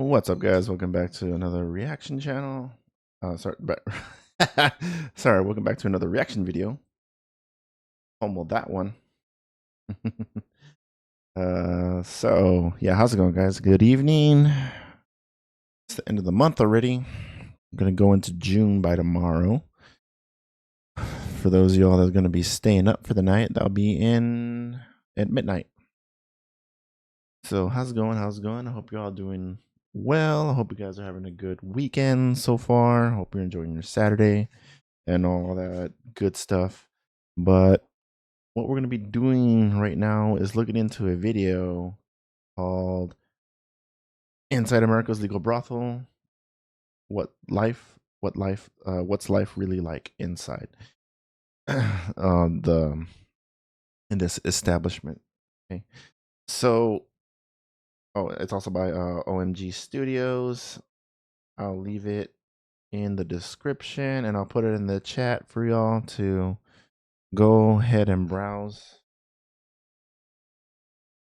What's up, guys? Welcome back to another reaction channel. Sorry, but sorry, welcome back to another reaction video. Well, that one. So yeah, how's it going, guys? Good evening. It's the end of the month already. I'm gonna go into June by tomorrow. For those of y'all that's gonna be staying up for the night, that'll be in at midnight. So how's it going? How's it going? I hope you're all doing well. I hope you guys are having a good weekend so far. I hope you're enjoying your Saturday and all that good stuff. But what we're going to be doing right now is looking into a video called Inside America's Legal Brothel. What's life really like inside the in this establishment. Okay. So, it's also by OMG Studios. I'll leave it in the description and I'll put it in the chat for y'all to go ahead and browse,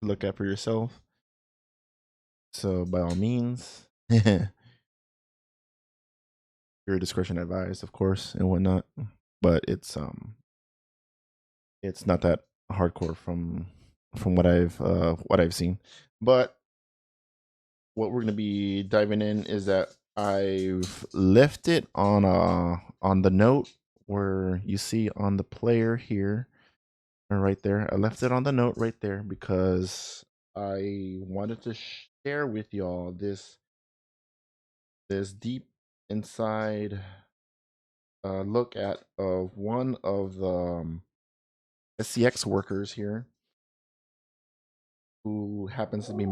look at for yourself. So by all means, your discretion advised, of course, and whatnot. But it's not that hardcore from what I've seen. But what we're gonna be diving in is that I've left it on the note where you see on the player here, right there. I left it on the note right there because I wanted to share with y'all this deep inside look at of one of the SCX workers here who happens to be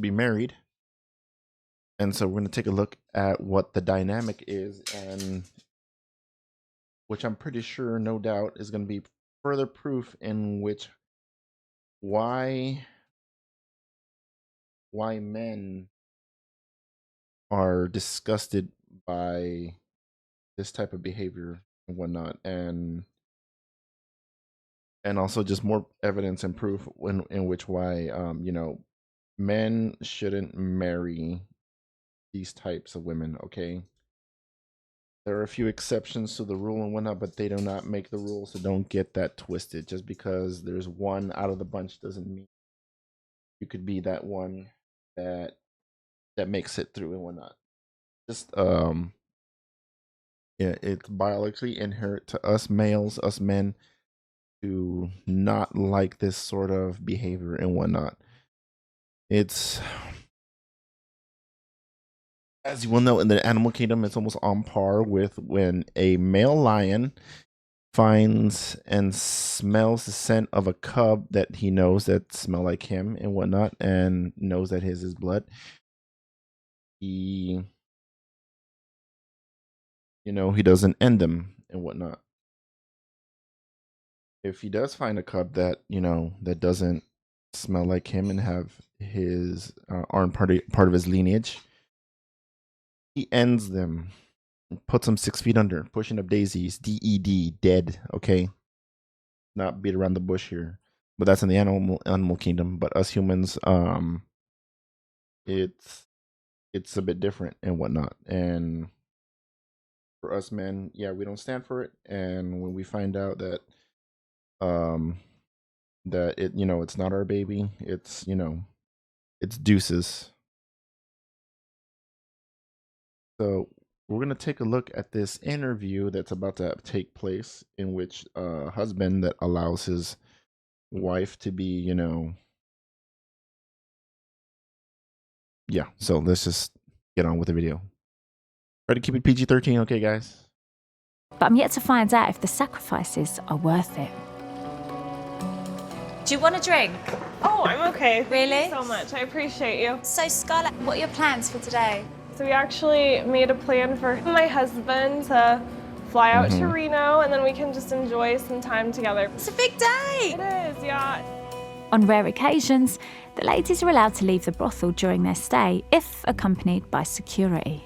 married, and so we're going to take a look at what the dynamic is, and which I'm pretty sure, no doubt, is going to be further proof in which why men are disgusted by this type of behavior and whatnot, and also just more evidence and proof in which why men shouldn't marry these types of women. Okay, there are a few exceptions to the rule and whatnot, but they do not make the rule, so don't get that twisted. Just because there's one out of the bunch doesn't mean you could be that one that makes it through and whatnot. Just yeah, it's biologically inherent to us males, us men, to not like this sort of behavior and whatnot. It's, as you will know, in the animal kingdom, it's almost on par with when a male lion finds and smells the scent of a cub that he knows that smell like him and whatnot, and knows that his is blood. He doesn't end them and whatnot. If he does find a cub that that doesn't smell like him and have his aren't part of his lineage, he ends them, puts them 6 feet under, pushing up daisies. DED, dead. Okay, not beat around the bush here, but that's in the animal kingdom. But us humans, it's a bit different and whatnot. And for us men, yeah, we don't stand for it. And when we find out that it's not our baby, it's it's deuces. So we're gonna take a look at this interview that's about to take place, in which a husband that allows his wife to be, yeah. So let's just get on with the video. Try to keep it PG-13, okay, guys? But I'm yet to find out if the sacrifices are worth it. Do you want a drink? Oh, I'm okay. Really? Thank you so much. I appreciate you. So, Scarlett, what are your plans for today? So we actually made a plan for my husband to fly out to Reno, and then we can just enjoy some time together. It's a big day! It is, yeah. On rare occasions, the ladies are allowed to leave the brothel during their stay if accompanied by security.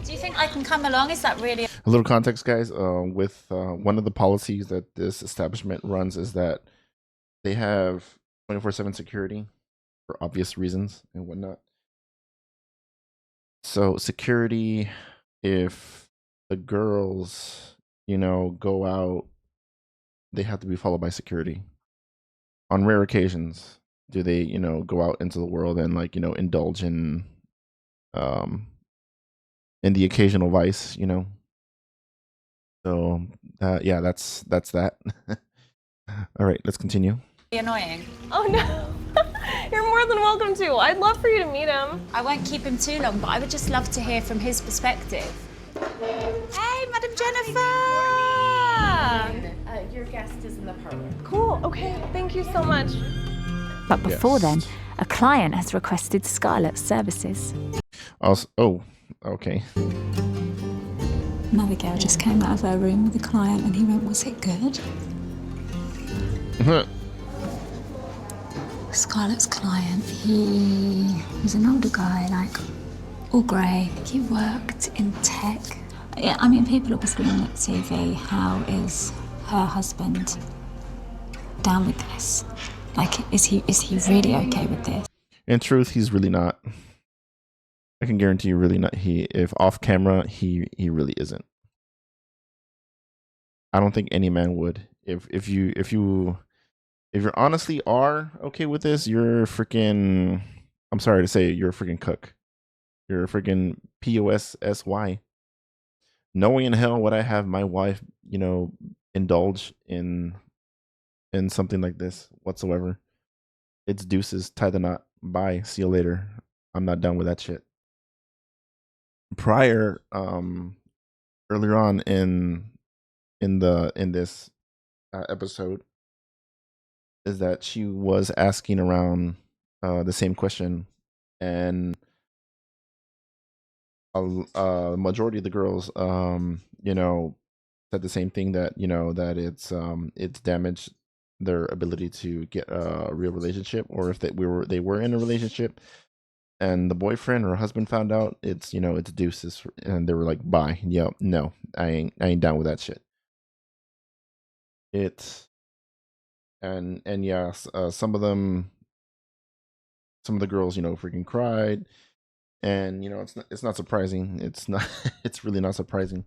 Do you think I can come along? Is that really... A little context, guys. With one of the policies that this establishment runs is that they have 24/7 security for obvious reasons and whatnot. So security, if the girls, go out, they have to be followed by security. On rare occasions, do they, go out into the world and like, indulge um in the occasional vice, So yeah, that's that. All right, let's continue. annoying? Oh no. You're more than welcome to. I'd love for you to meet him. I won't keep him too long, but I would just love to hear from his perspective. Hey, Madam Jennifer! Your guest is in the parlor. Cool. Okay. Thank you so much. But before Yes. then, a client has requested Scarlett's services. Also, oh, okay. Another girl just came out of her room with a client and he went, "Was it good?" Scarlett's client, he was an older guy, like all grey. He worked in tech. Yeah, I mean, people will be screaming at TV, how is her husband down with this? Like, is he really okay with this? In truth, he's really not. I can guarantee you, really not. If off camera, he really isn't. I don't think any man would. If you honestly are okay with this, you're freaking. I'm sorry to say, you're a freaking cook. You're a freaking POSSY. Knowing in hell would I have my wife, indulge in something like this whatsoever. It's deuces, tie the knot. Bye. See you later. I'm not done with that shit. Prior, earlier on in this episode, is that she was asking around the same question, and a majority of the girls, said the same thing, that that it's damaged their ability to get a real relationship, or if they were in a relationship and the boyfriend or husband found out, it's it's deuces, and they were like, bye. Yo, no, I ain't down with that shit. It's and yeah, some of the girls, freaking cried, and it's not surprising. It's not. It's really not surprising.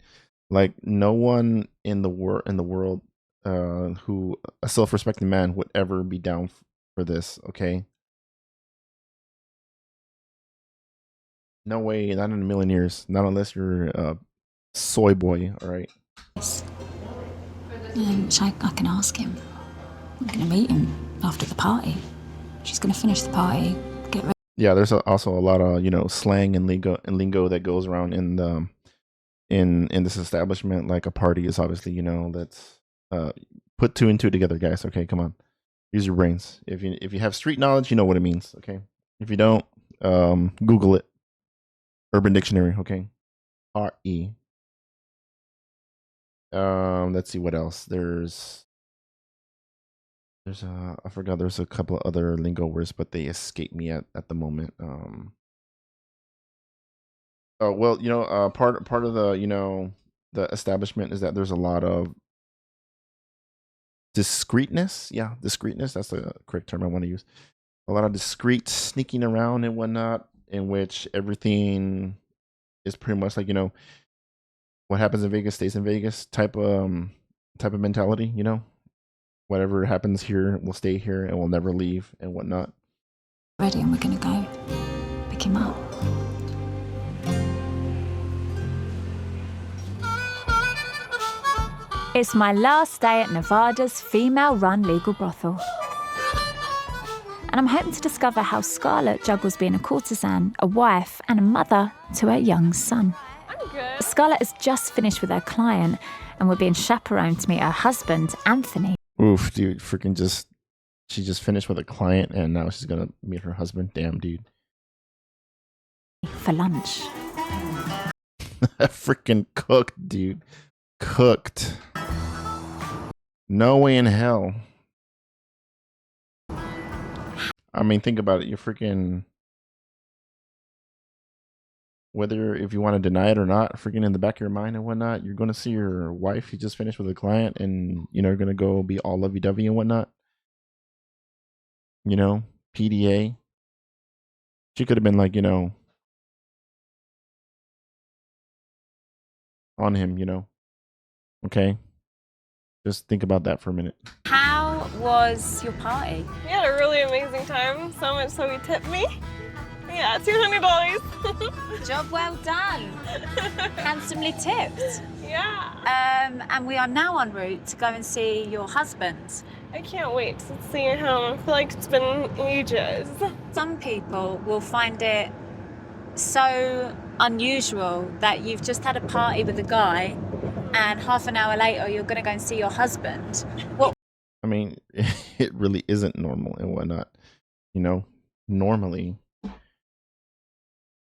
Like, no one in the world, who a self-respecting man would ever be down for this. Okay, no way, not in a million years. Not unless you're a soy boy. All right. Which I can ask him. I'm going to meet him after the party. She's going to finish the party, get ready. Yeah, there's also a lot of slang and lingo that goes around in the in this establishment. Like, a party is obviously, let's put two and two together, guys. Okay, come on, use your brains. If you have street knowledge, you know what it means. Okay, if you don't, Google it. Urban Dictionary. Okay, RE. Let's see what else. There's I forgot. There's a couple of other lingo words, but they escape me at the moment. Oh well, part of the the establishment is that there's a lot of discreetness. Yeah, discreetness. That's the correct term I want to use. A lot of discreet sneaking around and whatnot, in which everything is pretty much like, what happens in Vegas stays in Vegas type of mentality. Whatever happens here will stay here and will never leave and whatnot. Ready, and we're going to go pick him up. It's my last day at Nevada's female-run legal brothel. And I'm hoping to discover how Scarlett juggles being a courtesan, a wife, and a mother to her young son. I'm good. Scarlett has just finished with her client, and we're being chaperoned to meet her husband, Anthony. Oof, dude, she just finished with a client and now she's gonna meet her husband. Damn, dude. For lunch. Freaking cooked, dude. Cooked. No way in hell. I mean, think about it. You're freaking, whether if you want to deny it or not, freaking in the back of your mind and whatnot, you're going to see your wife. You just finished with a client, and you're going to go be all lovey-dovey and whatnot. PDA. She could have been like, on him, you know. Okay? Just think about that for a minute. How was your party? We had a really amazing time, so much so he tipped me. Yeah, $200. Job well done. Handsomely tipped. Yeah. And we are now en route to go and see your husband. I can't wait to see him. I feel like it's been ages. Some people will find it so unusual that you've just had a party with a guy and half an hour later you're going to go and see your husband. What? I mean, it really isn't normal and whatnot. You know, normally,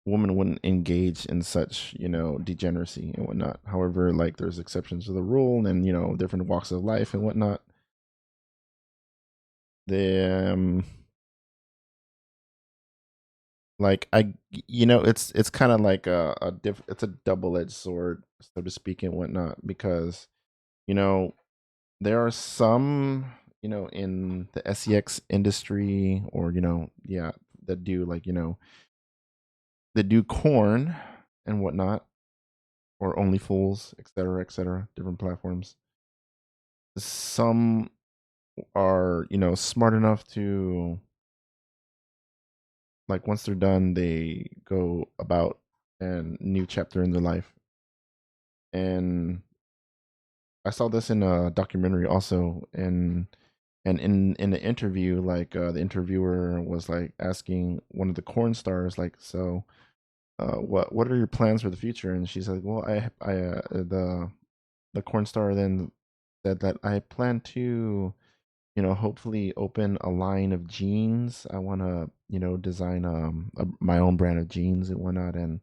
women wouldn't engage in such, you know, degeneracy and whatnot. However, like there's exceptions to the rule and, you know, different walks of life and whatnot. The like you know, it's kind of like it's a double-edged sword, so to speak, and whatnot, because you know there are some, you know, in the sex industry, or you know, yeah, that do like, you know, that do corn and whatnot, or only fools, etc., different platforms. Some are, you know, smart enough to, like, once they're done, they go about and new chapter in their life. And I saw this in a documentary also, and in the interview, like the interviewer was like asking one of the corn stars, like, so what are your plans for the future? And she said, well, the corn star then said that I plan to, you know, hopefully open a line of jeans. I want to, you know, design my own brand of jeans and whatnot, and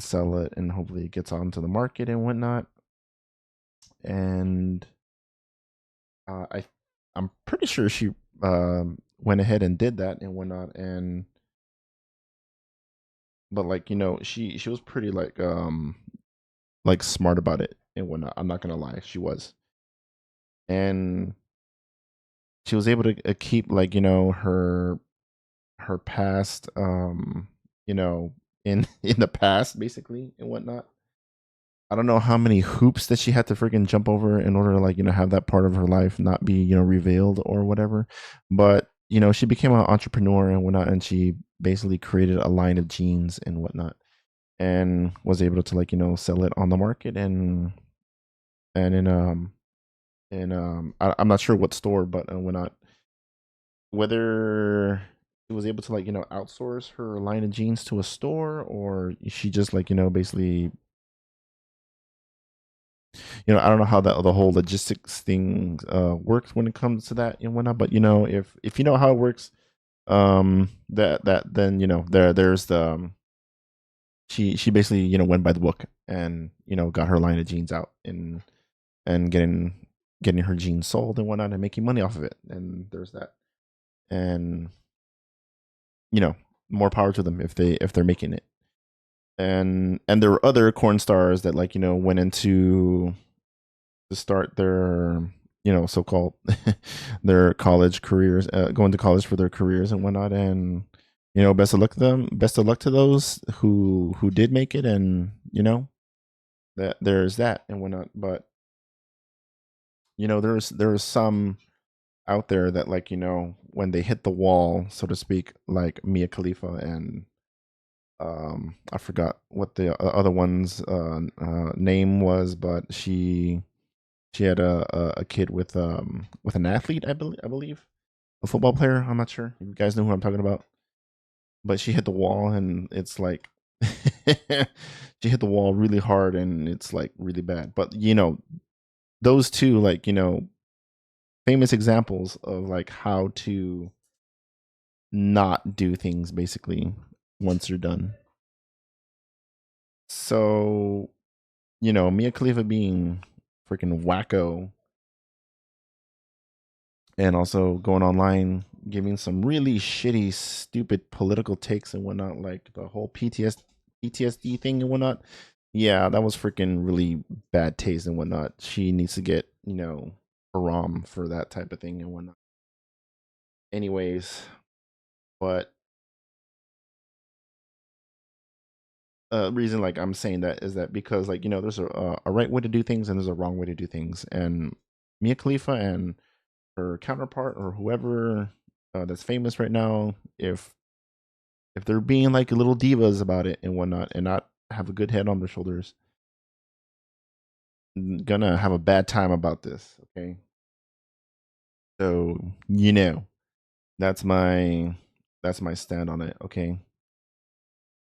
sell it, and hopefully it gets onto the market and whatnot. And I I'm pretty sure she went ahead and did that and whatnot. And but like, you know, she was pretty like smart about it and whatnot. I'm not gonna lie, she was. And she was able to keep, like, you know, her past, you know, in in the past basically and whatnot. I don't know how many hoops that she had to freaking jump over in order to, like, you know, have that part of her life not be, you know, revealed or whatever. But, you know, she became an entrepreneur and whatnot, and she basically created a line of jeans and whatnot, and was able to, like, you know, sell it on the market, and I'm not sure what store, but whatnot, whether it was able to, like, you know, outsource her line of jeans to a store, or she just, like, you know, basically, you know, I don't know how the whole logistics thing works when it comes to that and whatnot. But you know, if you know how it works, that then, you know, there's the she basically, you know, went by the book, and you know, got her line of jeans out, and getting her jeans sold and whatnot, and making money off of it. And there's that. And you know, more power to them if they're making it. And there were other corn stars that, like, you know, went into to start their, you know, so-called their college careers, going to college for their careers and whatnot. And you know, best of luck to them, best of luck to those who did make it. And you know, that there's that and whatnot. But you know, there's some out there that, like, you know, when they hit the wall, so to speak, like Mia Khalifa, and I forgot what the other one's name was, but she had a kid with an athlete, I believe, a football player. I'm not sure if you guys know who I'm talking about, but she hit the wall, and it's like she hit the wall really hard, and it's like really bad. But you know, those two, like, you know, famous examples of like how to not do things basically once you're done. So, you know, Mia Khalifa being freaking wacko, and also going online giving some really shitty, stupid political takes and whatnot, like the whole PTSD thing and whatnot. Yeah, that was freaking really bad taste and whatnot. She needs to get, you know, haram for that type of thing and whatnot. Anyways, but reason like I'm saying that is that because like there's a right way to do things and there's a wrong way to do things, and Mia Khalifa and her counterpart or whoever that's famous right now, if they're being like little divas about it and whatnot and not have a good head on their shoulders, gonna have a bad time about this. Okay, so that's my stand on it. Okay,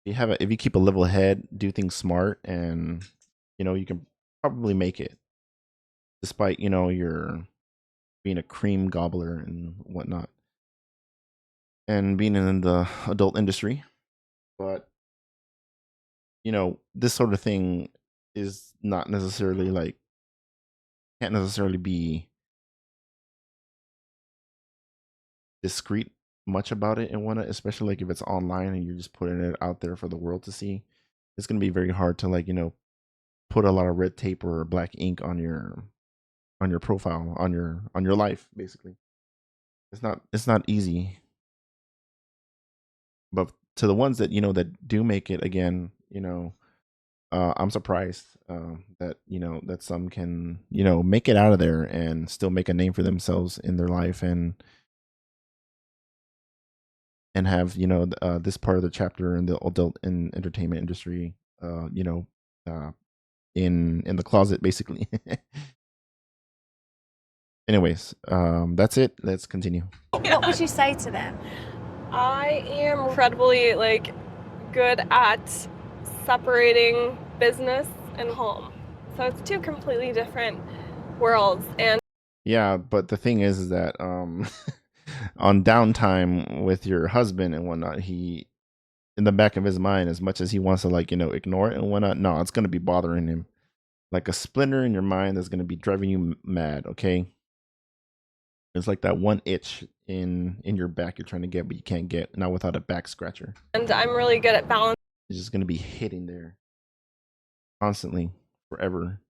if you keep a level head, do things smart, and you can probably make it, despite your being a cream gobbler and whatnot, and being in the adult industry. But this sort of thing is not necessarily like can't necessarily be discreet much about it and whatnot, especially like if it's online and you're just putting it out there for the world to see. It's gonna be very hard to like put a lot of red tape or black ink on your profile, on your life, basically. It's not easy. But to the ones that that do make it, again, I'm surprised that that some can make it out of there and still make a name for themselves in their life, and have this part of the chapter in the adult and entertainment industry, uh, in the closet, basically. Anyways, that's it. Let's continue. What would you say to them? I am incredibly good at separating business and home. So it's two completely different worlds. And Yeah, but the thing is that on downtime with your husband and whatnot, he, in the back of his mind, as much as he wants to ignore it and whatnot, no, it's gonna be bothering him like a splinter in your mind that's gonna be driving you mad. Okay, it's like that one itch in your back you're trying to get but you can't get, not without a back scratcher. I'm really good at balancing It's just gonna be hitting there constantly, forever.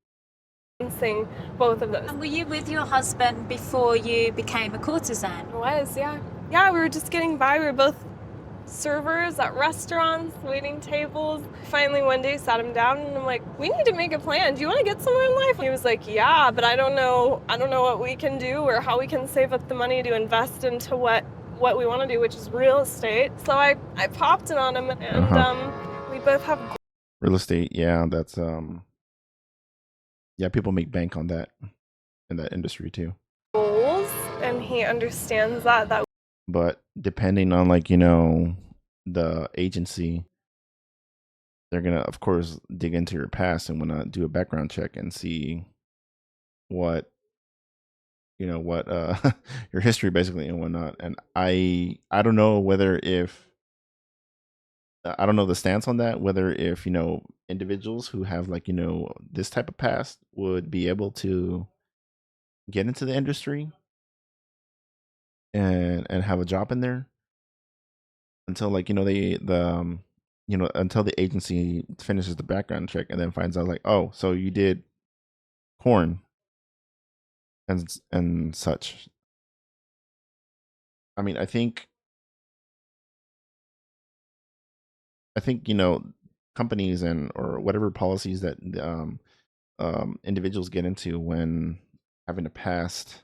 both of those. And were you with your husband before you became a courtesan? It was, yeah. Yeah, we were just getting by. We were both servers at restaurants, waiting tables. Finally, one day, sat him down, and I'm like, "We need to make a plan. Do you want to get somewhere in life?" And he was like, "Yeah, but I don't know what we can do or how we can save up the money to invest into what we want to do, which is real estate." So I popped it on him, and we both have Real estate, yeah, that's yeah, people make bank on that in that industry too. goals, and he understands that. But depending on the agency, they're gonna of course dig into your past and wanna do a background check and see what what your history basically and whatnot. And I don't know whether if I don't know the stance on that, whether if individuals who have this type of past would be able to get into the industry and have a job in there until until the agency finishes the background check and then finds out oh, so you did corn and such. I mean, I think companies and or whatever policies that individuals get into when having a past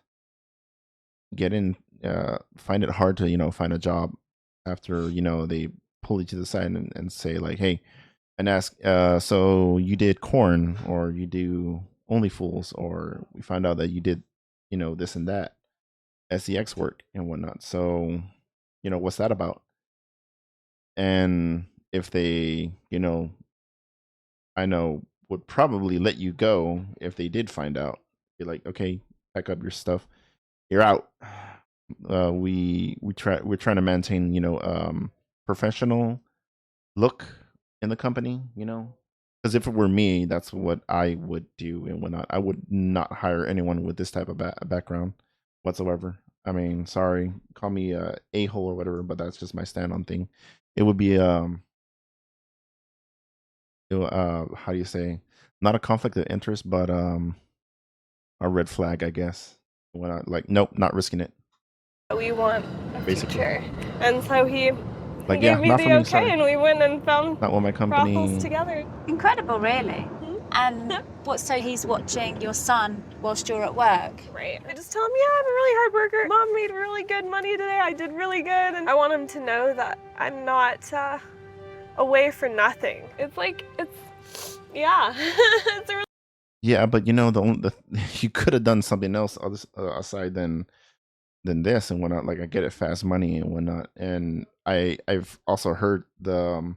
find it hard to find a job after they pull you to the side and say hey, and ask, so you did corn or you do only fools, or we find out that you did this and that sex work and whatnot, so what's that about? And if they I know would probably let you go if they did find out. Be like, okay, pack up your stuff, you're out. We're trying to maintain professional look in the company, because if it were me, that's what I would do and whatnot. I would not hire anyone with this type of background whatsoever. I mean, sorry, call me a hole or whatever, but that's just my stand on thing. It would be how do you say, not a conflict of interest, but a red flag, I guess. When I nope, not risking it. We want a Basically. future, and so he He Like, gave yeah, me not for the me, okay, sorry. and we went and found Not with my brothels company. together. Incredible, really. And what, so he's watching your son whilst you're at work? Right. I just tell him, yeah, I'm a really hard worker. Mom made really good money today. I did really good. And I want him to know that I'm not away for nothing. It's like, yeah. It's a really Yeah, but you know, you could have done something else aside than this and whatnot. Like, I get it, fast money and whatnot, and I've also heard the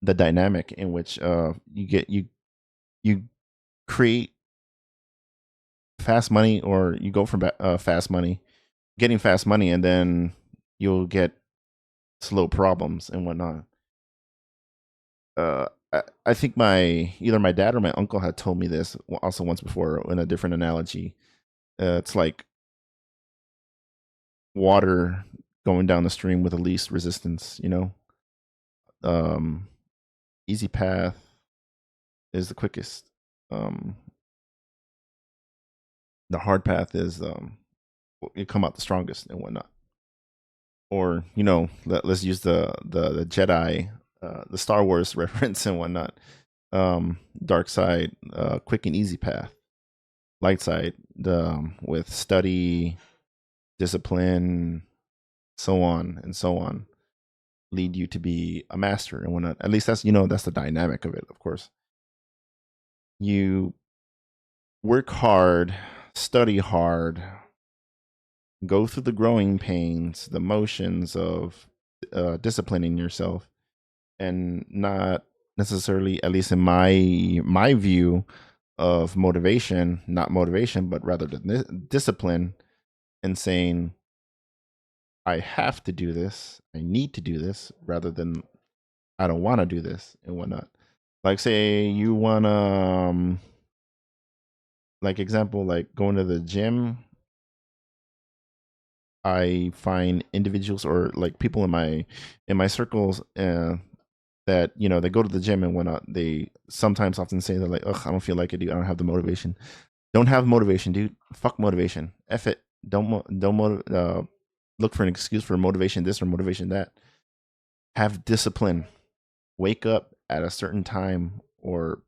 dynamic in which you create fast money, or you go for fast money, getting fast money, and then you'll get slow problems and whatnot. I think either my dad or my uncle had told me this also once before in a different analogy. It's like water going down the stream with the least resistance, you know. Easy path is the quickest. The hard path is you come out the strongest and whatnot. Or, you know, let's use the Jedi, the Star Wars reference and whatnot. Dark side, quick and easy path. Light side, with study, discipline, so on and so on, lead you to be a master and whatnot. At least that's the dynamic of it. Of course, you work hard, study hard, go through the growing pains, the motions of disciplining yourself, and not necessarily, at least in my view of motivation, not motivation, but rather the discipline, and saying, I have to do this, I need to do this, rather than I don't want to do this and whatnot. Like, say you want to, like, example, like going to the gym. I find individuals, or like people in my circles, that they go to the gym and whatnot. They sometimes often say they're like, ugh, I don't feel like it, dude. I don't have the motivation. Don't have motivation, dude. Fuck motivation. F it. Look for an excuse for motivation this or motivation that. Have discipline. Wake up at a certain time, or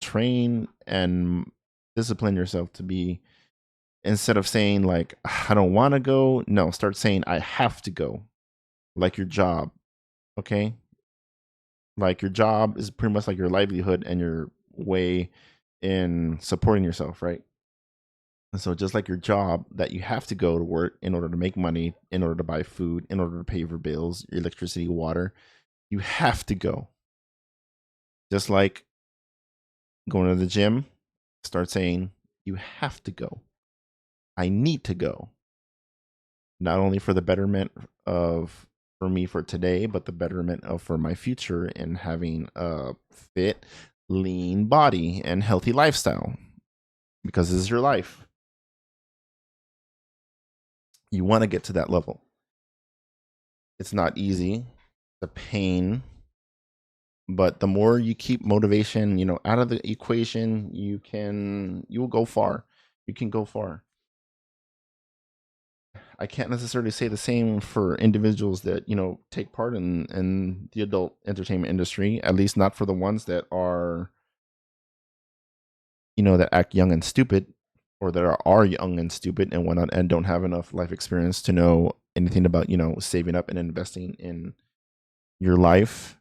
train and discipline yourself to be, instead of saying like, I don't want to go, no, start saying I have to go. Like your job. Okay? Like your job is pretty much like your livelihood and your way in supporting yourself, right? And so just like your job, that you have to go to work in order to make money, in order to buy food, in order to pay your bills, your electricity, water, you have to go. Just like going to the gym, start saying you have to go. I need to go. Not only for the betterment of for me for today, but the betterment of for my future in having a fit, lean body and healthy lifestyle. Because this is your life. You want to get to that level. It's not easy. The pain. But the more you keep motivation, out of the equation, you will go far. You can go far. I can't necessarily say the same for individuals that, take part in the adult entertainment industry, at least not for the ones that are, that act young and stupid, or that are young and stupid and whatnot, and don't have enough life experience to know anything about, saving up and investing in your life,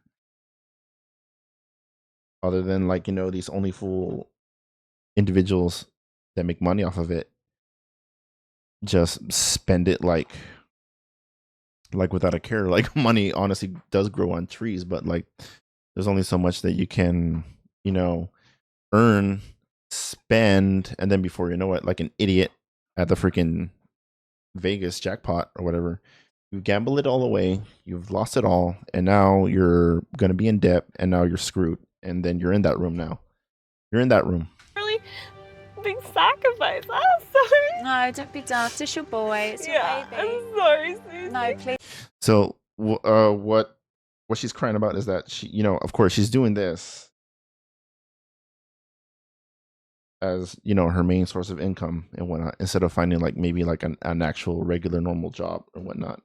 other than like, these only fool individuals that make money off of it just spend it like without a care. Like, money honestly does grow on trees, but like there's only so much that you can earn, spend, and then before you know it, like an idiot at the freaking Vegas jackpot or whatever, you gamble it all away, you've lost it all, and now you're gonna be in debt, and now you're screwed, and then you're in that room now. You're in that room. really big sacrifice. I'm sorry. No, don't be daft. It's your boy. It's your baby. I'm sorry, Susie. No, please. So what she's crying about is that she, of course, she's doing this as her main source of income and whatnot, instead of finding like maybe like an actual regular normal job or whatnot.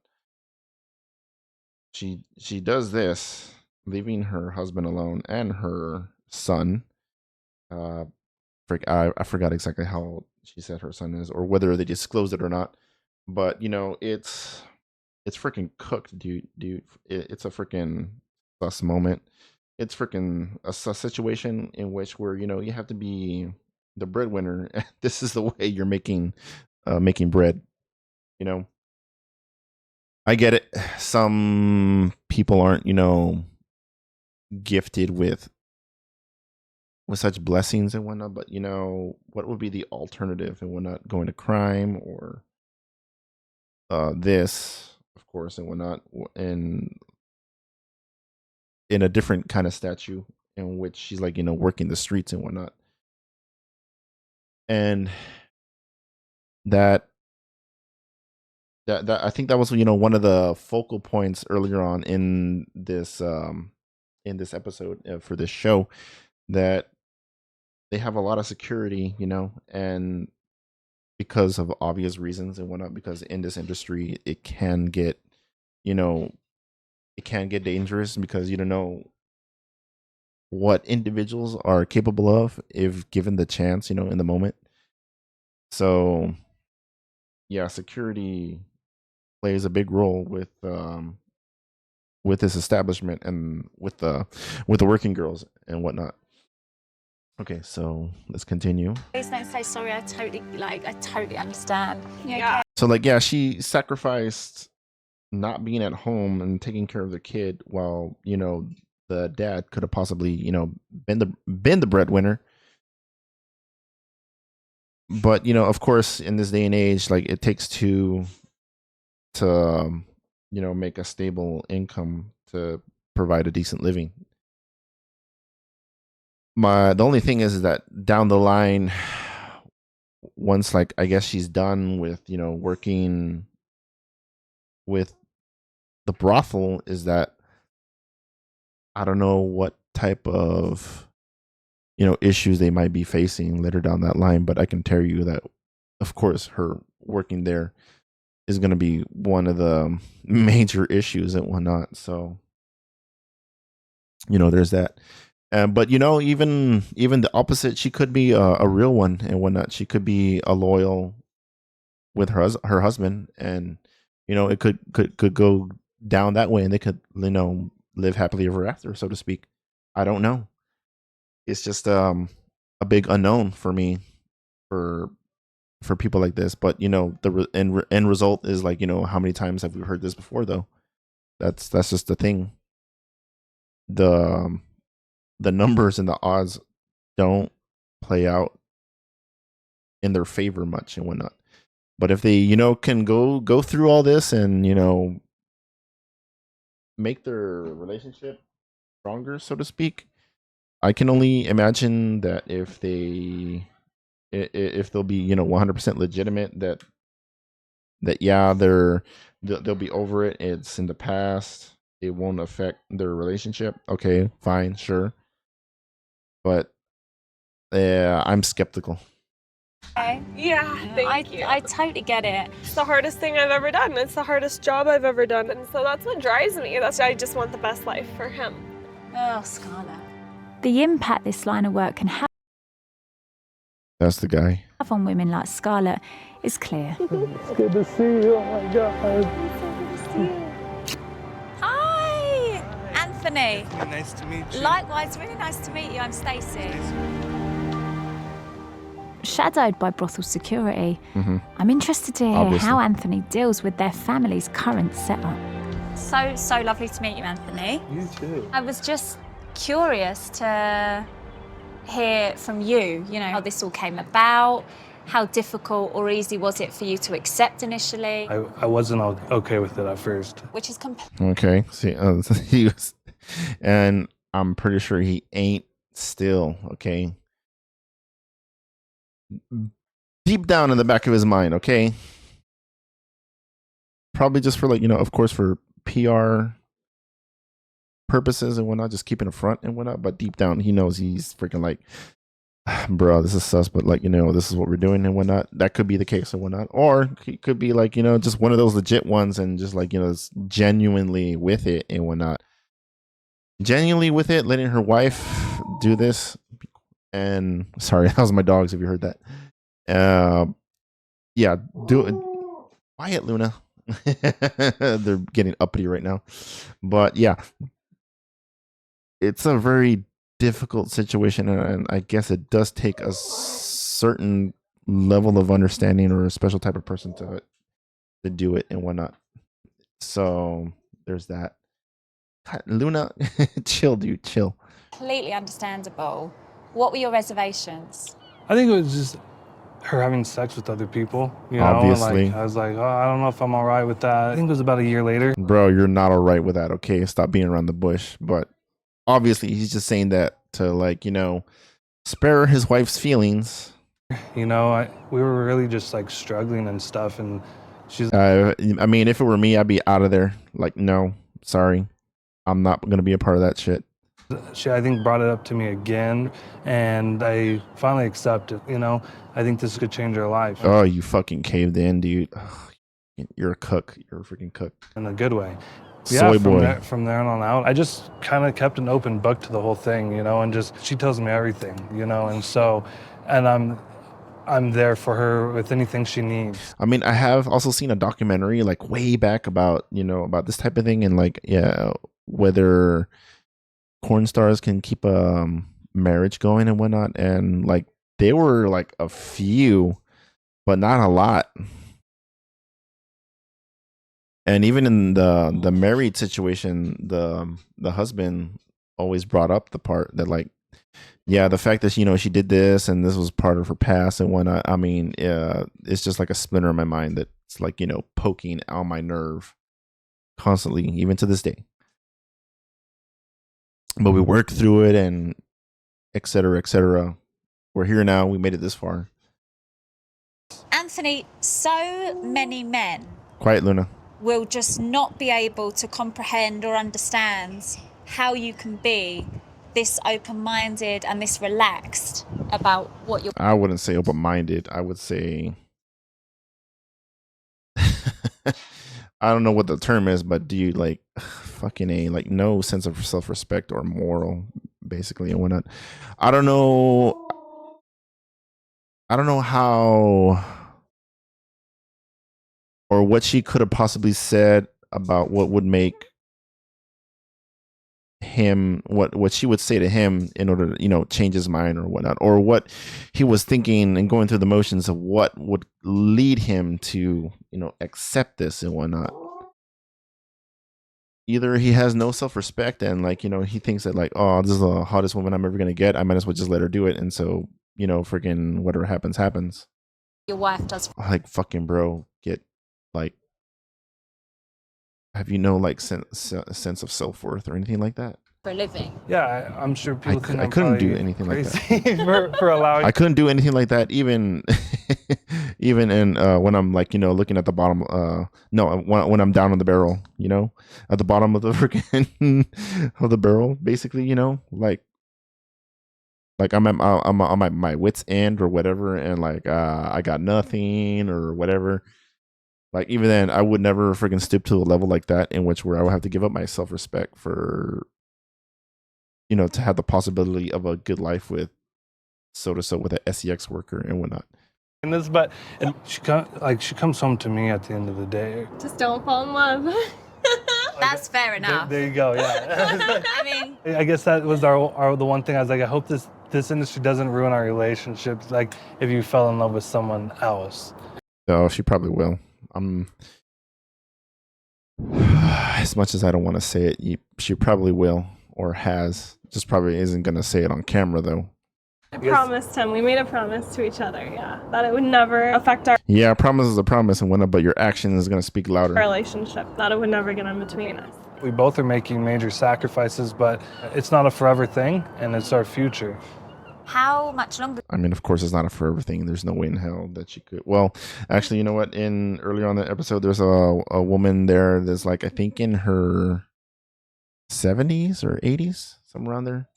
she does this, leaving her husband alone and her son. I forgot exactly how old she said her son is, or whether they disclosed it or not. But it's freaking cooked, dude. It's a freaking sus moment. It's freaking a sus situation in which where you have to be the breadwinner. This is the way you're making bread. You know, I get it. Some people aren't gifted with such blessings and whatnot, but what would be the alternative and whatnot? Going to crime or this, of course, and whatnot, and in a different kind of statue in which she's like working the streets and whatnot, and that I think that was one of the focal points earlier on in this episode for this show, that they have a lot of security, and because of obvious reasons and whatnot, because in this industry it can get dangerous because you don't know what individuals are capable of if given the chance, in the moment. So yeah, security plays a big role with this establishment and with the working girls and whatnot. Okay, so let's continue. Please don't say sorry. I totally understand. Yeah. So she sacrificed not being at home and taking care of the kid while the dad could have possibly been the breadwinner. But of course, in this day and age, it takes two to make a stable income to provide a decent living. The only thing is that down the line, once I guess she's done with working with the brothel, is that I don't know what type of issues they might be facing later down that line, but I can tell you that of course her working there is going to be one of the major issues and whatnot. So there's that. But even the opposite, she could be a real one and whatnot. She could be a loyal with her husband, and it could go down that way, and they could live happily ever after, so to speak. I don't know. It's just a big unknown for me for people like this. But the end result is how many times have we heard this before though? That's just the thing. The numbers and the odds don't play out in their favor much and whatnot. But if they, can go through all this and, make their relationship stronger, so to speak, I can only imagine that if they'll be, 100% legitimate, that yeah, they'll be over it. It's in the past. It won't affect their relationship. Okay, fine, sure. But I'm skeptical. Okay. Yeah, thank you. I totally get it. It's the hardest thing I've ever done. It's the hardest job I've ever done. And so that's what drives me. I just want the best life for him. Oh, Scarlett. The impact this line of work can have That's the guy. on women like Scarlett is clear. It's good to see you. Oh my God. Hi, Anthony. Nice to meet you. Likewise, really nice to meet you. I'm Stacey. Shadowed by brothel security, Mm-hmm. I'm interested to hear Obviously. how Anthony deals with their family's current setup. So lovely to meet you, Anthony. You too. I was just curious to hear from you, how this all came about. How difficult or easy was it for you to accept initially? I wasn't okay with it at first. Which is Okay. See, he was, and I'm pretty sure he ain't still. Okay. Deep down in the back of his mind, okay. Probably just for of course, for PR purposes and whatnot, just keeping a front and whatnot. But deep down, he knows he's freaking bro, this is sus, but like, this is what we're doing and whatnot. That could be the case and whatnot. Or it could be like, just one of those legit ones and just like, it's genuinely with it and whatnot. Genuinely with it, letting her wife do this. And sorry, that was my dogs if you heard that. Yeah, do it. Quiet, Luna. They're getting uppity right now. But yeah, it's a very difficult situation, and I guess it does take a certain level of understanding or a special type of person to do it and whatnot. So there's that. God, Luna, chill, dude, chill. Completely understandable. What were your reservations? I think it was just her having sex with other people, Obviously. Like, I was like, oh, I don't know if I'm all right with that. I think it was about a year later. Bro, you're not all right with that, okay? Stop being around the bush. But obviously, he's just saying that to, like, spare his wife's feelings. We were really just like struggling and stuff, and she's I mean, if it were me, I'd be out of there. Like, no, sorry. I'm not going to be a part of that shit. She, I think, brought it up to me again, and I finally accepted. I think this could change her life. Oh, you fucking caved in, dude. You're a cook. You're a freaking cook. In a good way. Soy boy. From there on out, I just kind of kept an open book to the whole thing, and just she tells me everything, and so, and I'm there for her with anything she needs. I mean, I have also seen a documentary like way back about about this type of thing, and like whether porn stars can keep a marriage going and whatnot, and like they were like a few, but not a lot. And even in the married situation, the husband always brought up the part that like, yeah, the fact that she did this and this was part of her past and whatnot. I mean, it's just like a splinter in my mind that's like poking on my nerve constantly, even to this day. But we worked through it and et cetera, et cetera. We're here now. We made it this far. Anthony, so many men Quiet, Luna. will just not be able to comprehend or understand how you can be this open-minded and this relaxed about what you're... I wouldn't say open-minded. I would say... I don't know what the term is, but do you like fucking like no sense of self-respect or moral, basically, and whatnot. I don't know how or what she could have possibly said about what would make him what she would say to him in order to change his mind or whatnot, or what he was thinking and going through the motions of what would lead him to accept this and whatnot. Either he has no self-respect and like he thinks that like, oh, this is the hottest woman I'm ever gonna get, I might as well just let her do it, and so freaking whatever happens. Your wife does. Like, fucking bro, get like, have like sense of self-worth or anything like that for a living? Yeah, I'm sure people I couldn't do anything like that. for allowing. I couldn't do anything like that, even in when I'm like looking at the bottom. No, when I'm down on the barrel, at the bottom of the freaking of the barrel, basically, like I'm on my wit's end or whatever, and like I got nothing or whatever. Like, even then, I would never freaking stoop to a level like that in which where I would have to give up my self-respect for, to have the possibility of a good life with so with an SEX worker and whatnot. And she comes home to me at the end of the day. Just don't fall in love. That's fair enough. There you go. Yeah. I mean, I guess that was our the one thing. I was like, I hope this industry doesn't ruin our relationships. Like, if you fell in love with someone else. Oh, she probably will. As much as I don't want to say it, she probably will or has. Just probably isn't going to say it on camera, though. I promised him. We made a promise to each other, that it would never affect our... Yeah, a promise is a promise and whatnot, but your action is going to speak louder. ...relationship, that it would never get in between us. We both are making major sacrifices, but it's not a forever thing, and it's our future. How much longer? I mean, of course, it's not a forever thing. There's no way in hell that she could. Well, actually, you know what? Earlier on the episode, there's a woman there that's like, I think in her 70s or 80s, somewhere around there.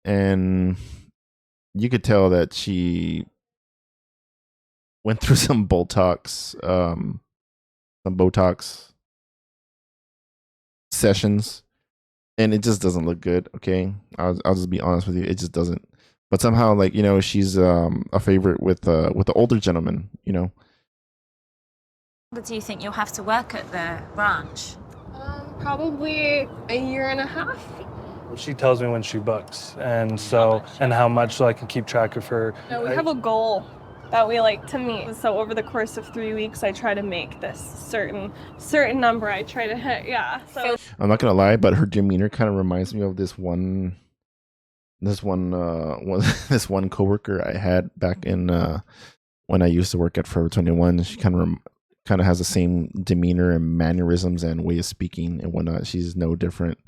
And you could tell that she went through some Botox sessions, and it just doesn't look good. Okay, I'll just be honest with you, it just doesn't. But somehow, like, you know, she's a favorite with the older gentleman. You know. Do you think you'll have to work at the ranch? Probably a year and a half. She tells me when she books, and so and how much, so I can keep track of her. No, we have a goal that we like to meet. So over the course of 3 weeks, I try to make this certain number. I try to hit. Yeah. So I'm not gonna lie, but her demeanor kind of reminds me of this one coworker I had back in when I used to work at Forever 21. She kind of has the same demeanor and mannerisms and way of speaking and whatnot. She's no different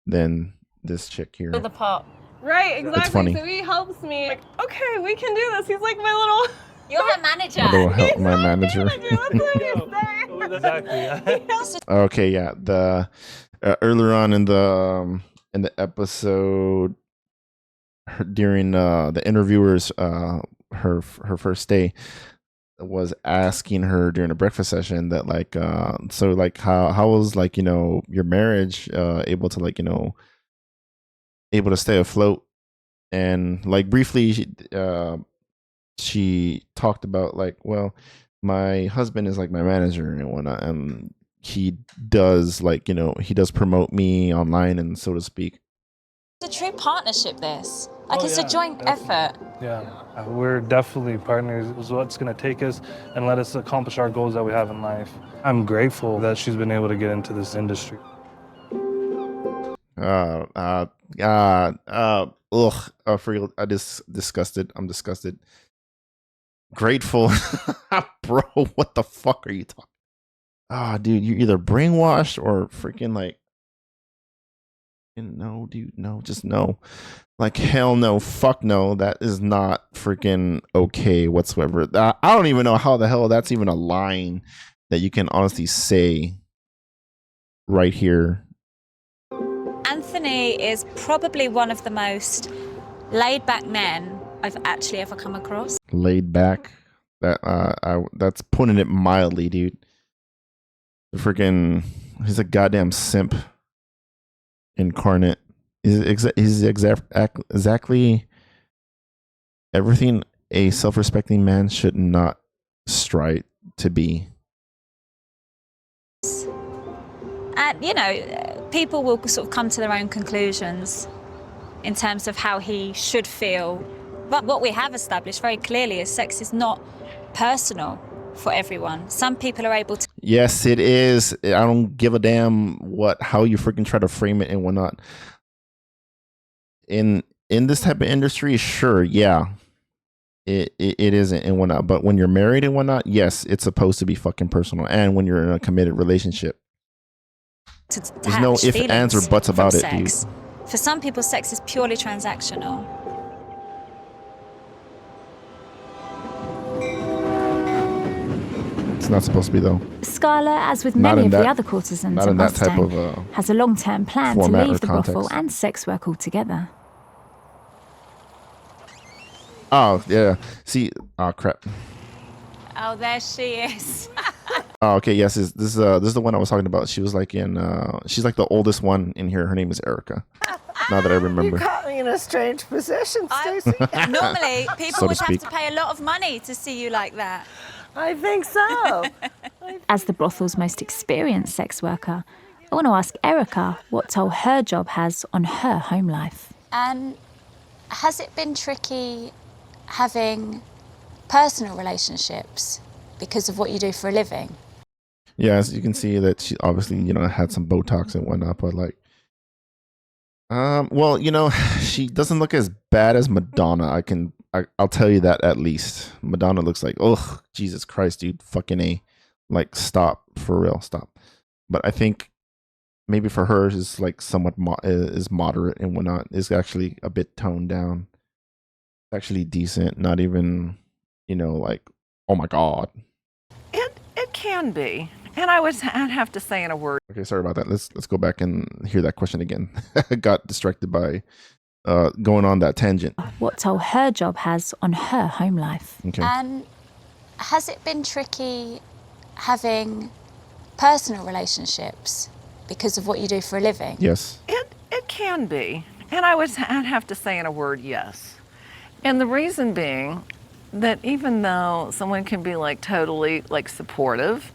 than this chick here. The part. right, exactly. It's funny. So he helps me. Like, okay, we can do this. He's like my little. You're her manager. My little help, my manager. That's what you say. Exactly. Okay, yeah. The earlier on in the episode, during the interviewers, her first day was asking her during a breakfast session that, like, so, like, how was, like, you know, your marriage able to, like, you know, able to stay afloat. And, like, briefly she talked about, like, well, my husband is like my manager and whatnot, and he does, like, you know, he does promote me online, and so to speak. It's a true partnership, this. Like, it's yeah, a joint definitely. effort. Yeah, we're definitely partners. It's what's going to take us and let us accomplish our goals that we have in life. I'm grateful that she's been able to get into this industry. I just disgusted. I'm disgusted. Grateful. Bro, what the fuck are you talking? Dude, you're either brainwashed or freaking, like, no, dude, no, just no. Like, hell no, fuck no. That is not freaking okay whatsoever. I don't even know how the hell that's even a line that you can honestly say right here. Anthony is probably one of the most laid-back men I've actually ever come across. Laid back. That's putting it mildly, dude. Freaking, he's a goddamn simp incarnate. He's exactly everything a self-respecting man should not strive to be. And, you know, people will sort of come to their own conclusions in terms of how he should feel. But what we have established very clearly is sex is not personal for everyone. Some people are able to. Yes, it is. I don't give a damn how you freaking try to frame it and whatnot. In this type of industry, sure, yeah, it isn't and whatnot. But when you're married and whatnot, yes, it's supposed to be fucking personal. And when you're in a committed relationship, there's no ifs, ands, or buts about it, dude. For some people, sex is purely transactional. It's not supposed to be, though. Scarlett, as with many of the other courtesans in Mustang, has a long-term plan to leave the brothel and sex work altogether. Oh, yeah. See, oh, crap. Oh, there she is. Oh, okay, yes, this is the one I was talking about. She was like she's like the oldest one in here. Her name is Erica. Now that I remember. You caught me in a strange position, Stacey. Normally, people would have to pay a lot of money to see you like that. I think so. As the brothel's most experienced sex worker, I want to ask Erica what toll her job has on her home life. And has it been tricky having personal relationships because of what you do for a living? Yeah, as you can see that she obviously, you know, had some Botox and whatnot, but like, well, you know, she doesn't look as bad as Madonna. I'll tell you that at least. Madonna looks like, oh, Jesus Christ, dude, fucking A. Like, stop, for real, stop. But I think maybe for her is like somewhat is moderate and whatnot. It's actually a bit toned down. It's actually decent, not even, you know, like, oh my God. It can be. And I'd have to say in a word. Okay, sorry about that. Let's go back and hear that question again. I got distracted by going on that tangent. what toll her job has on her home life. Okay. And has it been tricky having personal relationships because of what you do for a living? Yes. It can be. And I'd have to say in a word, yes. And the reason being that even though someone can be like totally like supportive,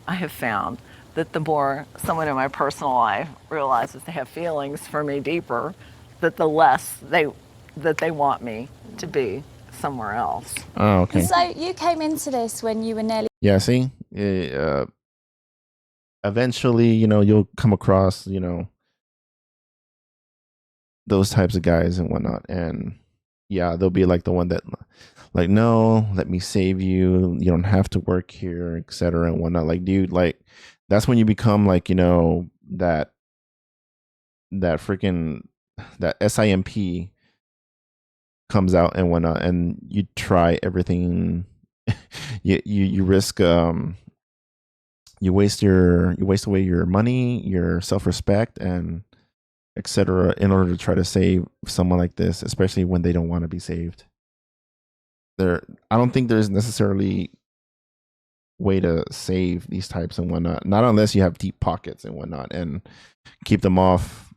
I have found that the more someone in my personal life realizes they have feelings for me deeper, that the less they want me to be somewhere else. Oh, okay. So you came into this when you were nearly Yeah, see? Eventually, you'll come across, those types of guys and whatnot. And yeah, they'll be like the one that, like, no, let me save you. You don't have to work here, etc. and whatnot. Like, dude, like, that's when you become like, that freaking, that SIMP comes out and whatnot, and you try everything. you risk, you waste away your money, your self-respect, and etc. in order to try to save someone like this, especially when they don't want to be saved. I don't think there's necessarily way to save these types and whatnot, not unless you have deep pockets and whatnot and keep them off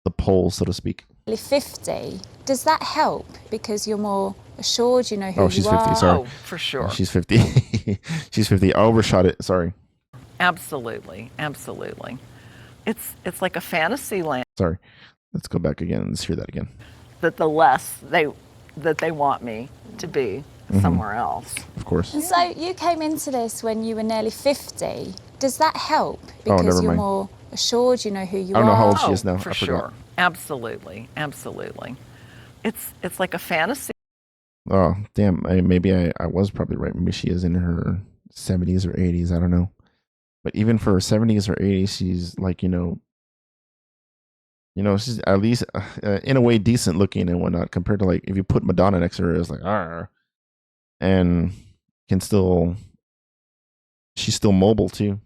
the pole, so to speak. 50. Does that help because you're more assured, you know who Oh, she's you 50, are? sorry. Oh, for sure. She's 50. She's 50. I overshot it. Sorry. Absolutely. Absolutely. It's like a fantasy land Sorry. Let's go back again. Let's hear that again. that the less they want me to be somewhere else. Of course. And so you came into this when you were nearly 50. Does that help because never you're mind. more assured, you know who you I don't know are? how old she is now. For I forgot. sure. Absolutely. Absolutely. It's like a fantasy. Oh, damn. Maybe I was probably right. Maybe she is in her 70s or 80s. I don't know. But even for her 70s or 80s, she's like, she's at least in a way decent looking and whatnot compared to like if you put Madonna next to her, it's like, and she's still mobile too.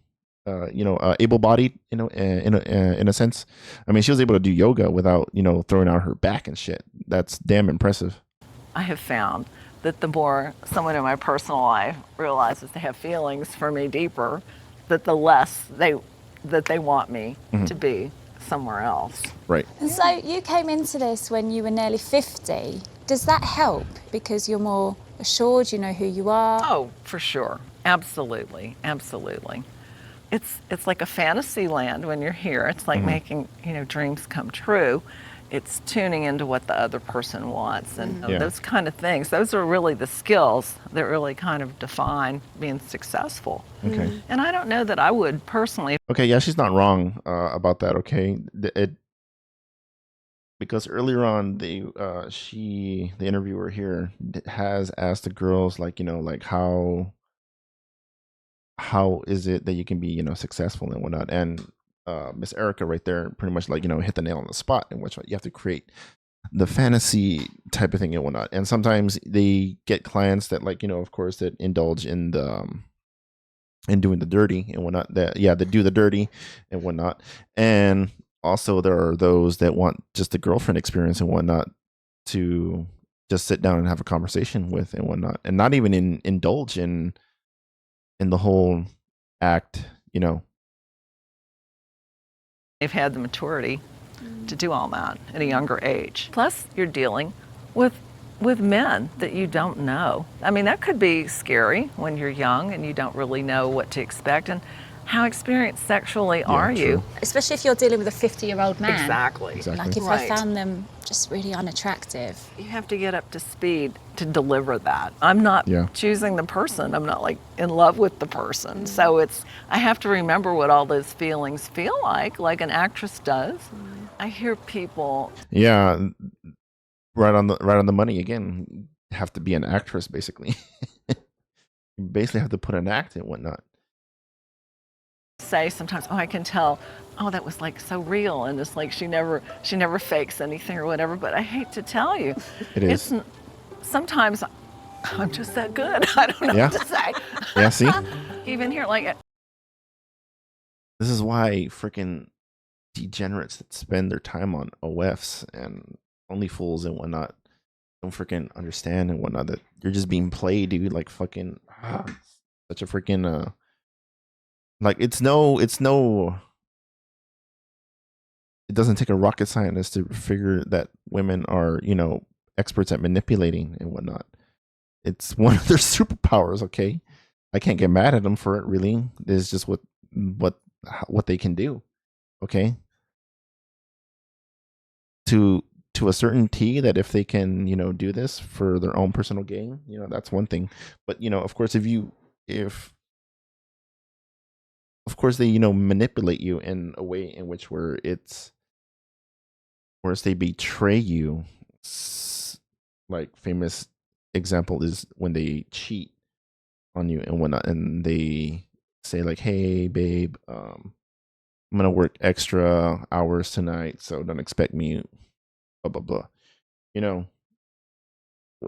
Able-bodied, in a sense. I mean, she was able to do yoga without, throwing out her back and shit. That's damn impressive. I have found that the more someone in my personal life realizes they have feelings for me deeper, that the less they want me to be somewhere else. Right. And so you came into this when you were nearly 50. Does that help because you're more assured, you know who you are? Oh, for sure. Absolutely. Absolutely. It's like a fantasy land when you're here. It's like making, dreams come true. It's tuning into what the other person wants and those kind of things. Those are really the skills that really kind of define being successful. Okay. And I don't know that I would personally. Okay, yeah, she's not wrong about that. Okay, because earlier on, the interviewer here has asked the girls like, like how is it that you can be, successful and whatnot, and Miss Erica right there pretty much like, hit the nail on the spot, in which you have to create the fantasy type of thing and whatnot. And sometimes they get clients that like, of course, that indulge in the and doing the dirty and whatnot, that do the dirty and whatnot. And also there are those that want just a girlfriend experience and whatnot, to just sit down and have a conversation with and whatnot, and not even indulge in the whole act, They've had the maturity to do all that at a younger age. Plus, you're dealing with men that you don't know. I mean, that could be scary when you're young and you don't really know what to expect. And how experienced sexually are you? true. Especially if you're dealing with a 50-year-old man. Exactly. Like if Right. I found them just really unattractive. You have to get up to speed to deliver that. I'm not Yeah. choosing the person. I'm not like in love with the person. So I have to remember what all those feelings feel like an actress does. I hear people. Yeah, right on the money again. You have to be an actress, basically. You basically have to put an act and whatnot. Say sometimes, I can tell, that was like so real, and it's like she never fakes anything or whatever. But I hate to tell you, It is. Sometimes I'm just that good. I don't know Yeah. what to say. Yeah, see? Even here, like This is why freaking degenerates that spend their time on OFs and only fools and whatnot don't freaking understand and whatnot that you're just being played, dude. Like fucking such a freaking like it's no it doesn't take a rocket scientist to figure that women are, experts at manipulating and whatnot. It's one of their superpowers, okay? I can't get mad at them for it, really. It's just what they can do, okay? To a certain T, that if they can, do this for their own personal gain, that's one thing. But of course, if of course they manipulate you in a way in which where they betray you. Like famous example is when they cheat on you and whatnot, and they say like, "Hey, babe, I'm gonna work extra hours tonight, so don't expect me." Blah blah blah.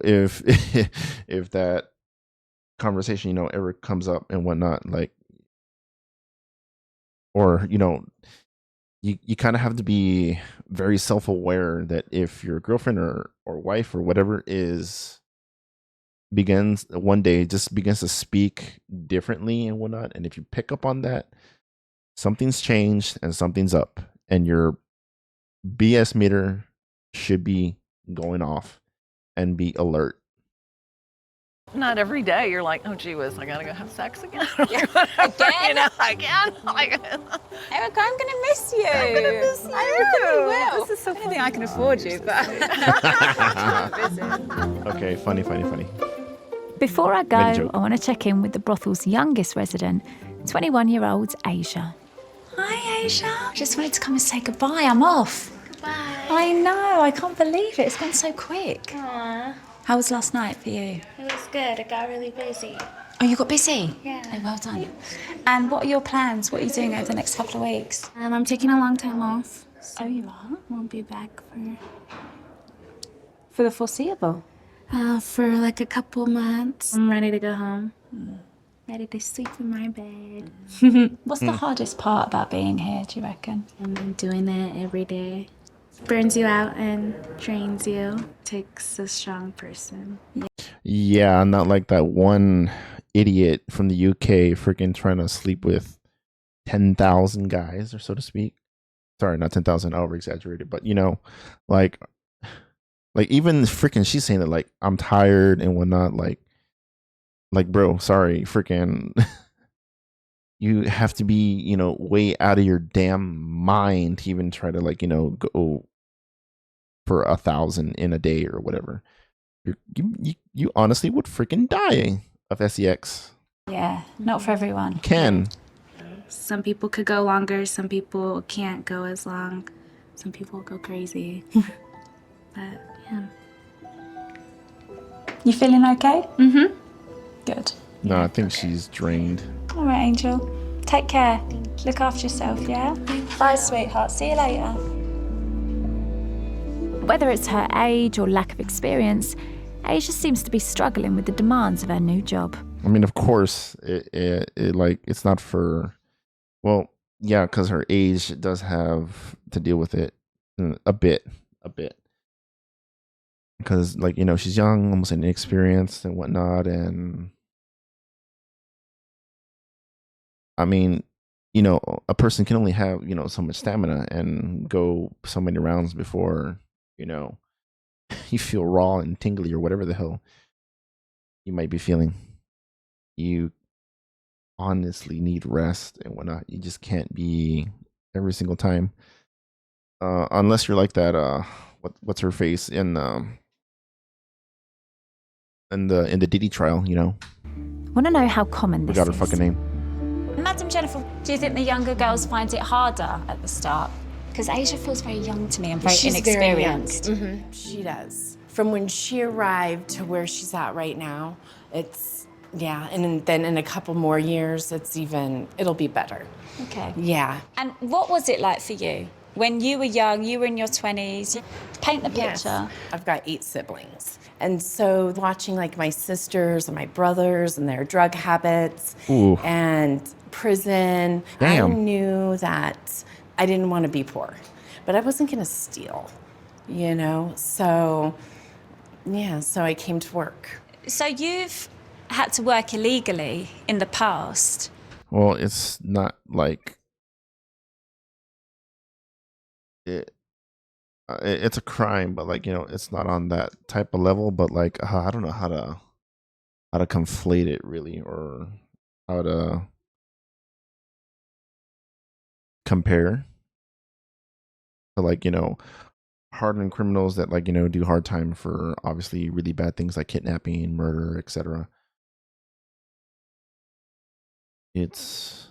If if that conversation ever comes up and whatnot, like, or you kind of have to be very self-aware that if your girlfriend or wife or whatever begins to speak differently and whatnot, and if you pick up on that, something's changed and something's up, and your BS meter should be going off, and be alert. Not every day you're like, oh gee whiz, I gotta go have sex again. Again? Again. Erica, I'm gonna miss you. I'm gonna miss you. I really will. This is so I don't think I can afford you, but Okay, funny. Before I Made a go, joke. I want to check in with the brothel's youngest resident, 21-year-old Asia. Hi, Asia. Just wanted to come and say goodbye. I'm off. Goodbye. I know. I can't believe it. It's gone so quick. Aww, How was last night for you? it was good. It got really busy. Oh, you got busy? Yeah. Oh, well done. And what are your plans? What are you doing over the next couple of weeks? I'm taking a long time off. Oh, you are? Won't be back For the foreseeable? for like a couple months. I'm ready to go home. Ready to sleep in my bed. What's the hardest part about being here, do you reckon? And then doing it every day. Burns you out and drains you. Takes a strong person. Yeah, not like that one idiot from the UK freaking trying to sleep with 10,000 guys, or so to speak. Sorry, not 10,000, over exaggerated, but like even freaking she's saying that like I'm tired and whatnot, like bro, sorry, freaking you have to be, way out of your damn mind to even try to go for 1,000 in a day or whatever. You honestly would freaking die of sex. Yeah, not for everyone. Can. Some people could go longer. Some people can't go as long. Some people go crazy. But yeah. You feeling okay? Mm-hmm. Good. No, I think she's drained. All right, Angel. Take care. Look after yourself, yeah? Bye, sweetheart. See you later. Whether it's her age or lack of experience, Asia seems to be struggling with the demands of her new job. I mean, of course, it's not for, well, yeah, because her age does have to deal with it a bit, because she's young, almost inexperienced and whatnot, and I mean, a person can only have so much stamina and go so many rounds before you feel raw and tingly or whatever the hell you might be feeling. You honestly need rest and whatnot. You just can't be every single time, unless you're like that. What's her face in the Diddy trial? Want to know how common this Forgot her is? fucking name. Madam Jennifer, do you think the younger girls find it harder at the start? Because Asia feels very young to me and very She's very young. inexperienced. She does. From when she arrived to where she's at right now, and then in a couple more years, it'll be better. Okay. Yeah. And what was it like for you? When you were young, you were in your 20s. Paint the picture. I've got 8 siblings. And so watching like my sisters and my brothers and their drug habits Ooh. and prison, I Damn. knew that I didn't want to be poor, but I wasn't going to steal, you know? So, yeah, so I came to work. So you've had to work illegally in the past. Well, it's not like it's a crime, but like, you know, it's not on that type of level. But like, I don't know how to conflate it really, or how to compare to, like, you know, hardened criminals that, like, you know, do hard time for obviously really bad things like kidnapping, murder, etc. It's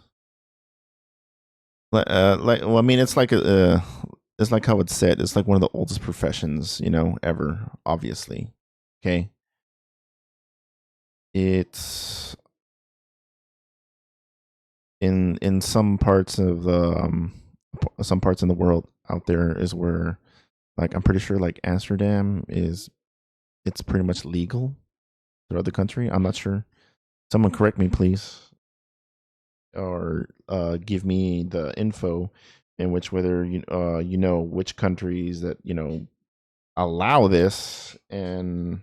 like, well, I mean, it's like it's like how it's said. It's like one of the oldest professions, you know, ever. Obviously, okay. It's in some parts of the some parts in the world out there is where, like, I'm pretty sure like Amsterdam is, it's pretty much legal throughout the country. I'm not sure. Someone correct me, please, or give me the info in which, whether you know which countries that, you know, allow this and,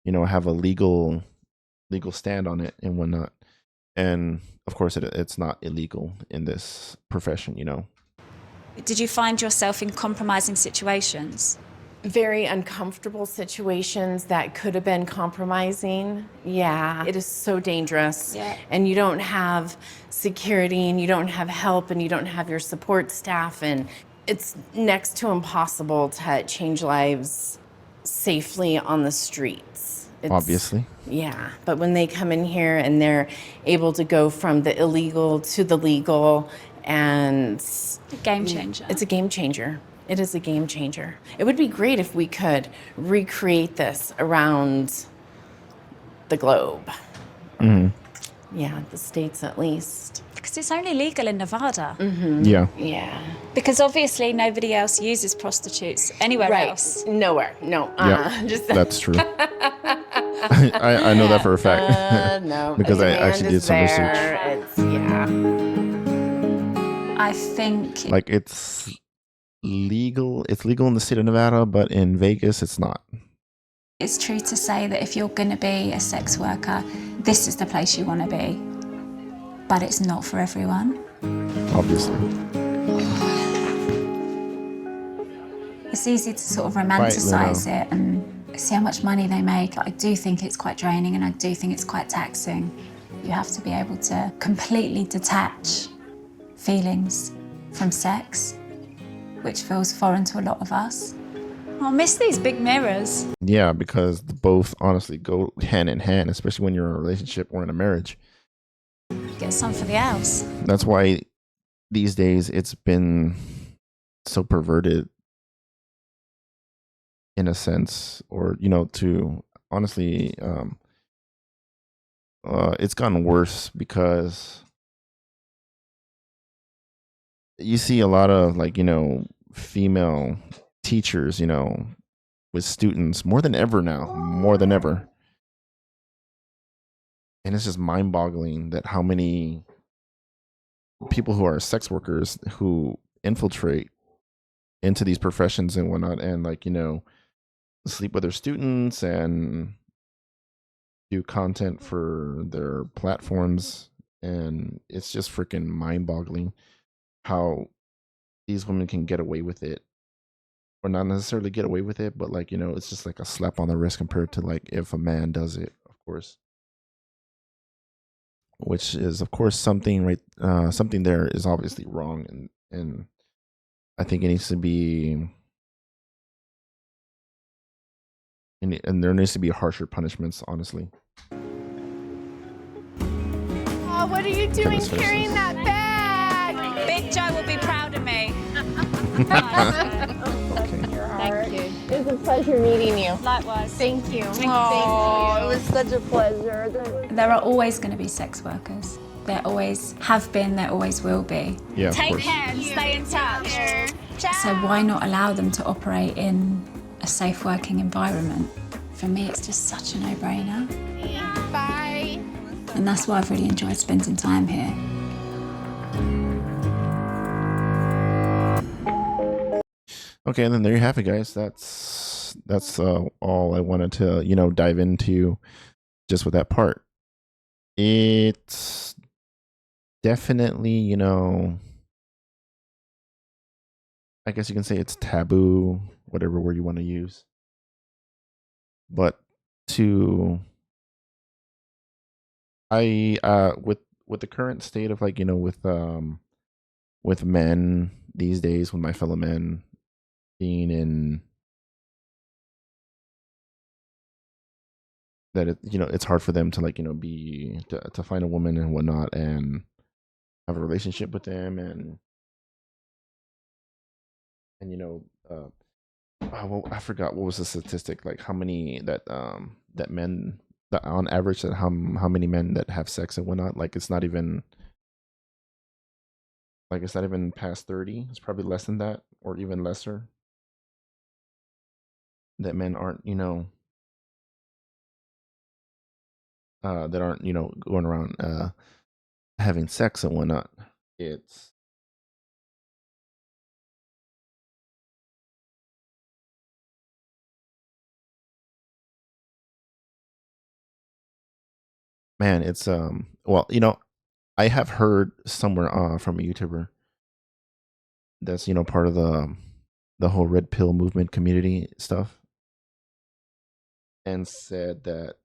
you know, have a legal stand on it and whatnot. And of course, it's not illegal in this profession, you know. Did you find yourself in compromising situations? Very uncomfortable situations that could have been compromising. Yeah, it is so dangerous. Yeah. And you don't have security, and you don't have help, and you don't have your support staff, and it's next to impossible to change lives safely on the streets. Obviously. Yeah, but when they come in here and they're able to go from the illegal to the legal, and A game changer. it's a game changer. It is a game changer. It would be great if we could recreate this around the globe. Yeah, the States at least. Because it's only legal in Nevada. Yeah. Yeah. Because obviously nobody else uses prostitutes anywhere else. Nowhere. No. Yeah, Just that's true. I know that for a fact. no. Because The I demand actually did is some research. there. It's, yeah. I think Like, it's legal. It's legal in the state of Nevada, but in Vegas, it's not. It's true to say that if you're going to be a sex worker, this is the place you want to be. But it's not for everyone. Obviously. It's easy to sort of romanticize it and see how much money they make. I do think it's quite draining, and I do think it's quite taxing. You have to be able to completely detach feelings from sex, which feels foreign to a lot of us. I miss these big mirrors. Yeah, because both honestly go hand in hand, especially when you're in a relationship or in a marriage. Get some for the house. That's why these days it's been so perverted in a sense, or, you know, to honestly, it's gotten worse because you see a lot of, like, you know, female teachers, you know, with students more than ever now, more than ever. And it's just mind-boggling that how many people who are sex workers who infiltrate into these professions and whatnot, and, like, you know, sleep with their students and do content for their platforms. And it's just freaking mind-boggling how these women can get away with it, or not necessarily get away with it, but, like, you know, it's just like a slap on the wrist compared to, like, if a man does it, of course. Which is, of course, something something there is obviously wrong, and I think it needs to be, and there needs to be harsher punishments, honestly. Oh, what are you doing carrying that bag? Big Joe will be proud of me. Thank you. It was a pleasure meeting you. Likewise. Thank you. Oh, it was such a pleasure. There are always going to be sex workers. There always have been, there always will be. Yeah, of Take course. care and stay in touch. So why not allow them to operate in a safe working environment? For me, it's just such a no-brainer. Bye. And that's why I've really enjoyed spending time here. Okay, and then there you have it, guys. That's all I wanted to dive into just with that part. It's definitely I guess you can say it's taboo, whatever word you want to use. But to I with the current state of like with men these days, with my fellow men being in that it's hard for them to like be to find a woman and whatnot and have a relationship with them and well, I forgot what was the statistic, like how many that men that on average that how many men that have sex and whatnot, like it's not even past 30. It's probably less than that or even lesser, that men aren't that aren't going around having sex and whatnot. It's Man, it's well, I have heard somewhere from a YouTuber that's part of the whole red pill movement community stuff, and said that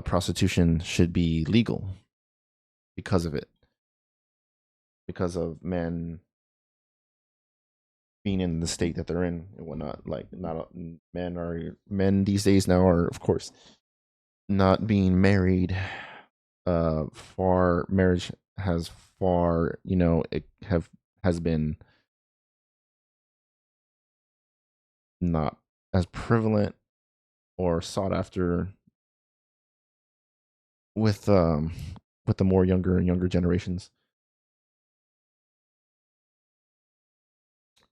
prostitution should be legal because of it, because of men being in the state that they're in and whatnot. Like, not men these days now are, of course, not being married. Far marriage has far it has been not as prevalent or sought after with with the more younger and younger generations.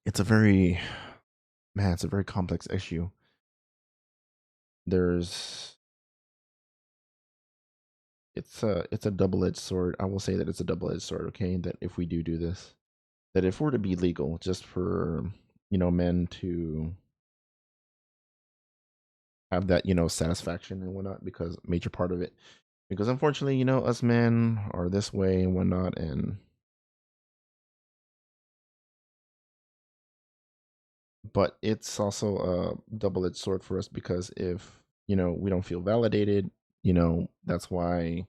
It's a very it's a very complex issue. There's it's a double-edged sword. I will say that it's a double-edged sword, okay? That if we do this, that if we're to be legal just for men to have that satisfaction and whatnot, because major part of it, because unfortunately us men are this way and whatnot, and but it's also a double-edged sword for us, because if we don't feel validated, that's why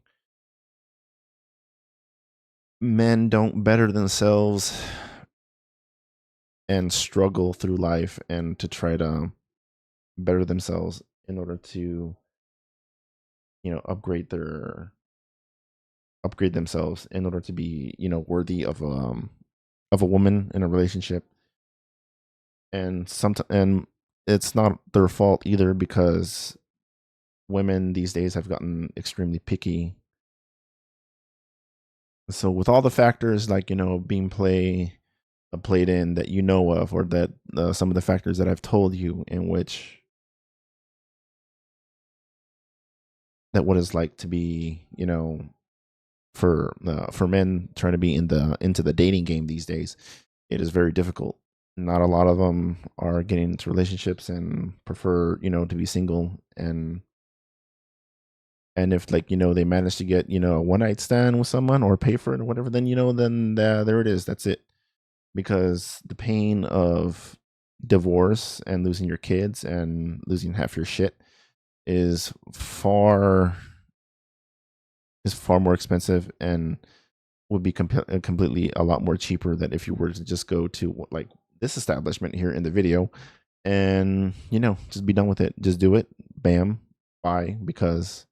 men don't better themselves and struggle through life and to try to better themselves in order to upgrade themselves in order to be worthy of a woman in a relationship. And sometimes, and it's not their fault either, because women these days have gotten extremely picky. So with all the factors like being played in that of, or that some of the factors that I've told you, in which that what it's like to be for men trying to be into the dating game these days, it is very difficult. Not a lot of them are getting into relationships and prefer to be single, and if like they manage to get a one night stand with someone or pay for it or whatever, then there it is, that's it. Because the pain of divorce and losing your kids and losing half your shit is far more expensive, and would be completely a lot more cheaper than if you were to just go to like this establishment here in the video and just be done with it. Just do it, bam, bye. Because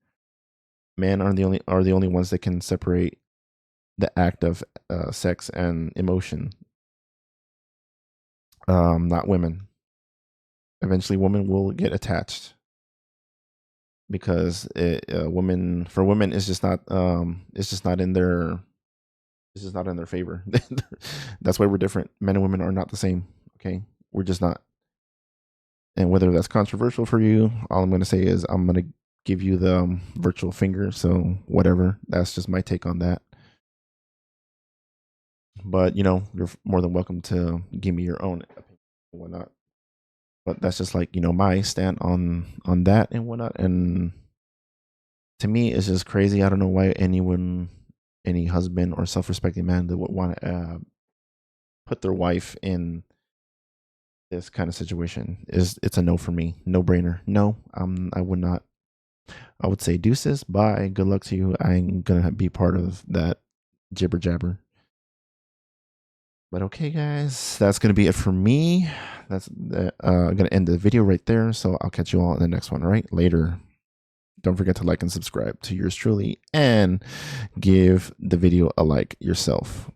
men are the only ones that can separate the act of sex and emotion, not women. Eventually women will get attached, because for women it's just not in their favor. That's why we're different. Men and women are not the same, okay? We're just not. And whether that's controversial for you, all I'm going to say is I'm going to give you the virtual finger. So whatever, that's just my take on that. But you're more than welcome to give me your own opinion and whatnot. But that's just like my stand on that and whatnot. And to me, it's just crazy. I don't know why any husband or self-respecting man that would want to put their wife in this kind of situation. It's a no for me, no brainer. No, I would not. I would say deuces, bye, good luck to you. I ain't gonna be part of that jibber jabber. But okay, guys, that's gonna be it for me. That's gonna end the video right there. So I'll catch you all in the next one. All right, later. Don't forget to like and subscribe to yours truly, and give the video a like yourself.